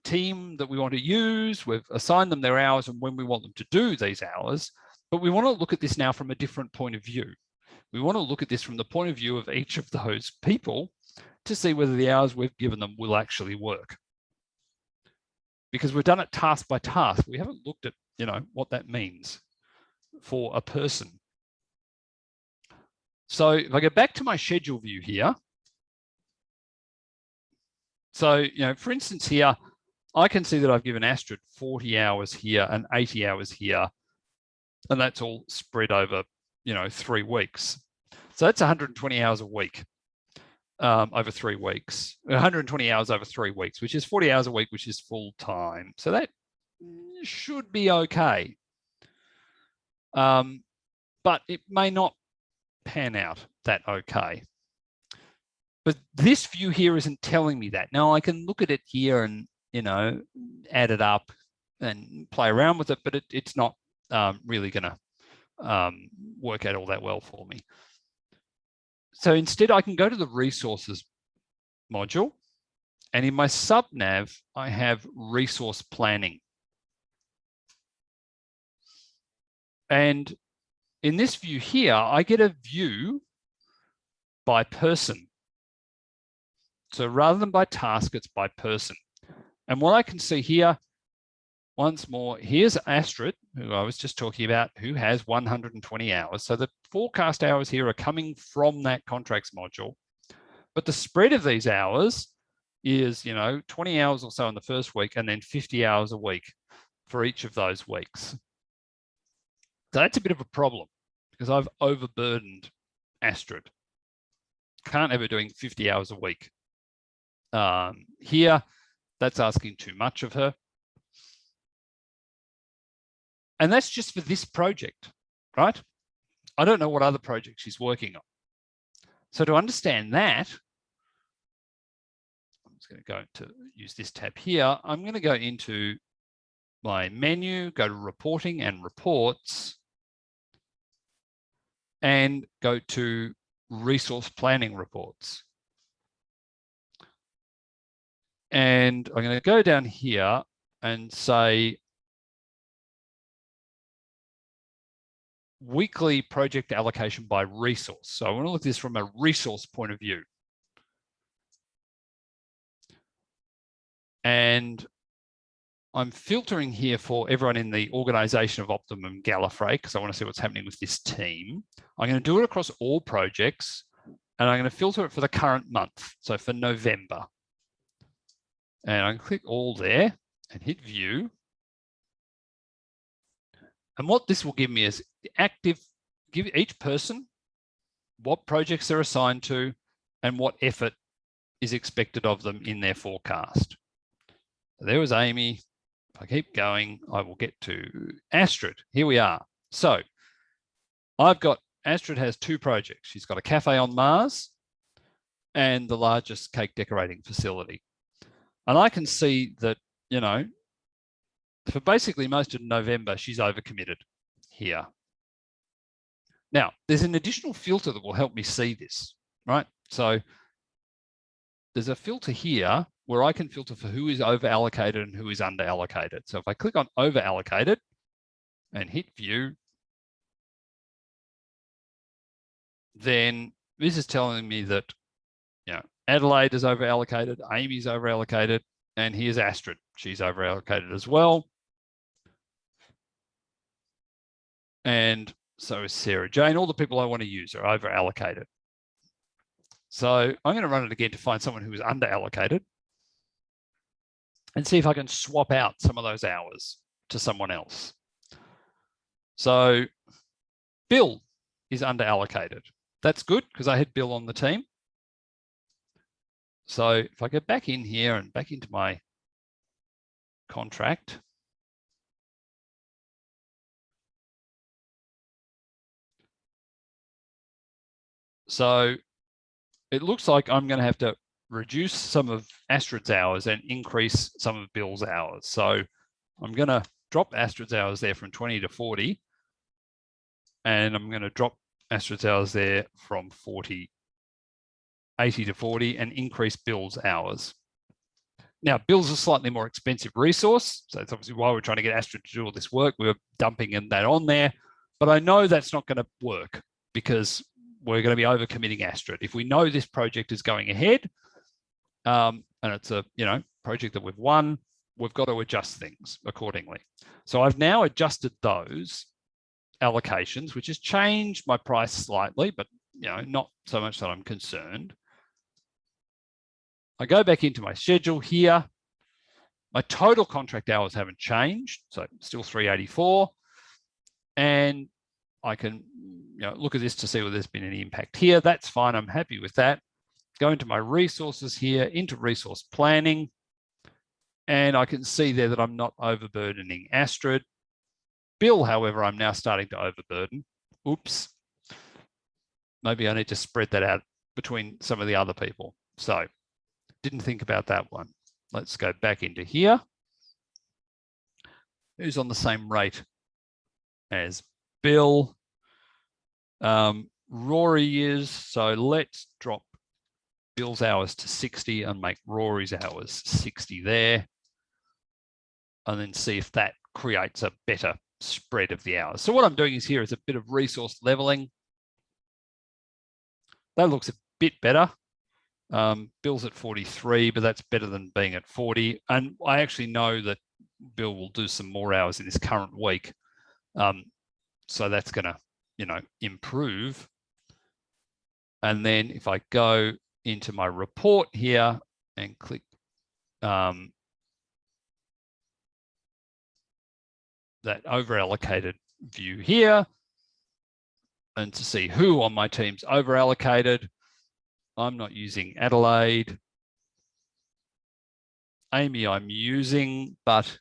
team that we want to use. We've assigned them their hours and when we want them to do these hours. But we want to look at this now from a different point of view. We want to look at this from the point of view of each of those people to see whether the hours we've given them will actually work. Because we've done it task by task. We haven't looked at, what that means for a person. So if I go back to my schedule view here, so, for instance here, I can see that I've given Astrid 40 hours here and 80 hours here, and that's all spread over, 3 weeks. So that's 120 hours a week over 3 weeks, 120 hours over 3 weeks, which is 40 hours a week, which is full time. So that should be okay. But it may not pan out that okay. But this view here isn't telling me that. Now I can look at it here and, add it up and play around with it, but it's not really going to work out all that well for me. So instead, I can go to the resources module, and in my sub-nav, I have resource planning. And in this view here, I get a view by person. So rather than by task, it's by person. And what I can see here, once more, here's Astrid, who I was just talking about, who has 120 hours. So the forecast hours here are coming from that contracts module. But the spread of these hours is, 20 hours or so in the first week and then 50 hours a week for each of those weeks. So that's a bit of a problem because I've overburdened Astrid. Can't have her doing 50 hours a week. Here, that's asking too much of her. And that's just for this project, right? I don't know what other project she's working on. So to understand that, I'm just going to go to use this tab here. I'm going to go into my menu, go to reporting and reports, and go to resource planning reports. And I'm going to go down here and say weekly project allocation by resource. So I want to look at this from a resource point of view. And I'm filtering here for everyone in the organization of Optimum Gallifrey because I want to see what's happening with this team. I'm going to do it across all projects and I'm going to filter it for the current month. So for November. And I can click all there and hit view. And what this will give me is give each person what projects they're assigned to and what effort is expected of them in their forecast. There was Amy. If I keep going, I will get to Astrid. Here we are. So I've got, Astrid has 2 projects. She's got a cafe on Mars and the largest cake decorating facility. And I can see that, you know, for basically most of November, she's overcommitted here. Now, there's an additional filter that will help me see this, right? So there's a filter here where I can filter for who is over allocated and who is under allocated. So if I click on over allocated and hit view, then this is telling me that, you know, Adelaide is over allocated, Amy's over allocated, and here's Astrid. She's over allocated as well. And so is Sarah Jane. All the people I want to use are over allocated. So I'm going to run it again to find someone who is under allocated and see if I can swap out some of those hours to someone else. So Bill is under allocated. That's good because I had Bill on the team. So if I go back in here and back into my contract, so it looks like I'm going to have to reduce some of Astrid's hours and increase some of Bill's hours. So I'm going to drop Astrid's hours there from 20 to 40. And I'm going to drop Astrid's hours there from 80 to 40 and increase Bill's hours. Now, Bill's a slightly more expensive resource. So that's obviously why we're trying to get Astrid to do all this work. We were dumping in that on there. But I know that's not going to work because we're going to be overcommitting Astrid. If we know this project is going ahead, and it's a, you know, project that we've won, we've got to adjust things accordingly. So I've now adjusted those allocations, which has changed my price slightly, but, you know, not so much that I'm concerned. I go back into my schedule here. My total contract hours haven't changed, so still 384. And I can, you know, look at this to see whether there's been any impact here. That's fine. I'm happy with that. Go into my resources here, into resource planning. And I can see there that I'm not overburdening Astrid. Bill, however, I'm now starting to overburden. Oops. Maybe I need to spread that out between some of the other people. So didn't think about that one. Let's go back into here. Who's on the same rate as Bill? Rory is, so let's drop Bill's hours to 60 and make Rory's hours 60 there. And then see if that creates a better spread of the hours. So what I'm doing is here is a bit of resource leveling. That looks a bit better. Bill's at 43, but that's better than being at 40. And I actually know that Bill will do some more hours in this current week. So that's going to, you know, improve. And then if I go into my report here and click that over allocated view here, and to see who on my team's over allocated, I'm not using Adelaide. Amy I'm using, but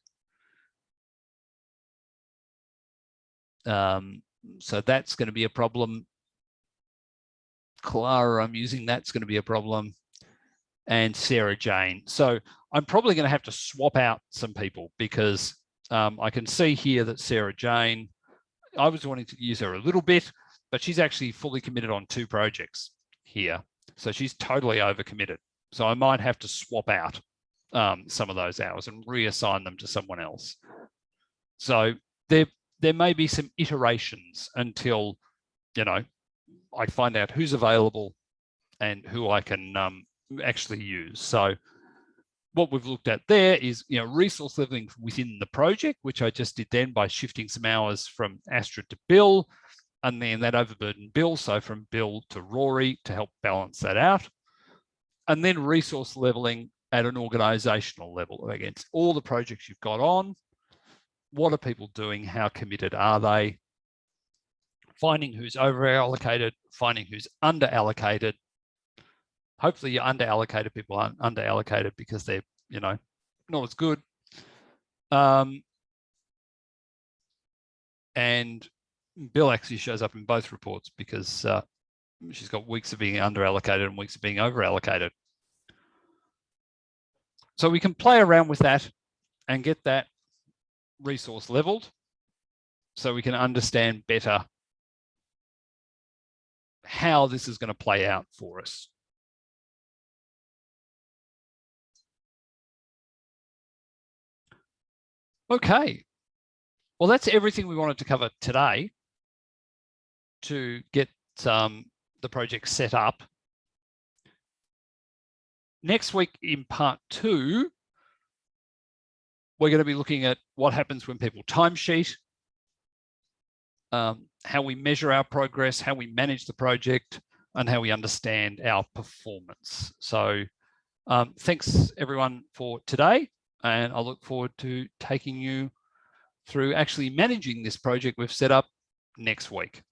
so that's going to be a problem. Clara I'm using, that's going to be a problem. And Sarah Jane. So I'm probably going to have to swap out some people because I can see here that Sarah Jane, I was wanting to use her a little bit, but she's actually fully committed on 2 projects here. So she's totally overcommitted. So I might have to swap out some of those hours and reassign them to someone else. So there may be some iterations until, you know, I find out who's available and who I can actually use. So what we've looked at there is, you know, resource leveling within the project, which I just did then by shifting some hours from Astrid to Bill, and then that overburdened Bill, so from Bill to Rory to help balance that out. And then resource leveling at an organizational level against all the projects you've got on. What are people doing? How committed are they? Finding who's over allocated, finding who's under allocated. Hopefully your under allocated people aren't under allocated because they're, you know, not as good. And Bill actually shows up in both reports because she's got weeks of being under-allocated and weeks of being over-allocated. So we can play around with that and get that resource leveled so we can understand better how this is going to play out for us. Okay, well, that's everything we wanted to cover today to get the project set up. Next week in part 2, we're going to be looking at what happens when people timesheet, how we measure our progress, how we manage the project, and how we understand our performance. So thanks everyone for today, and I look forward to taking you through actually managing this project we've set up next week.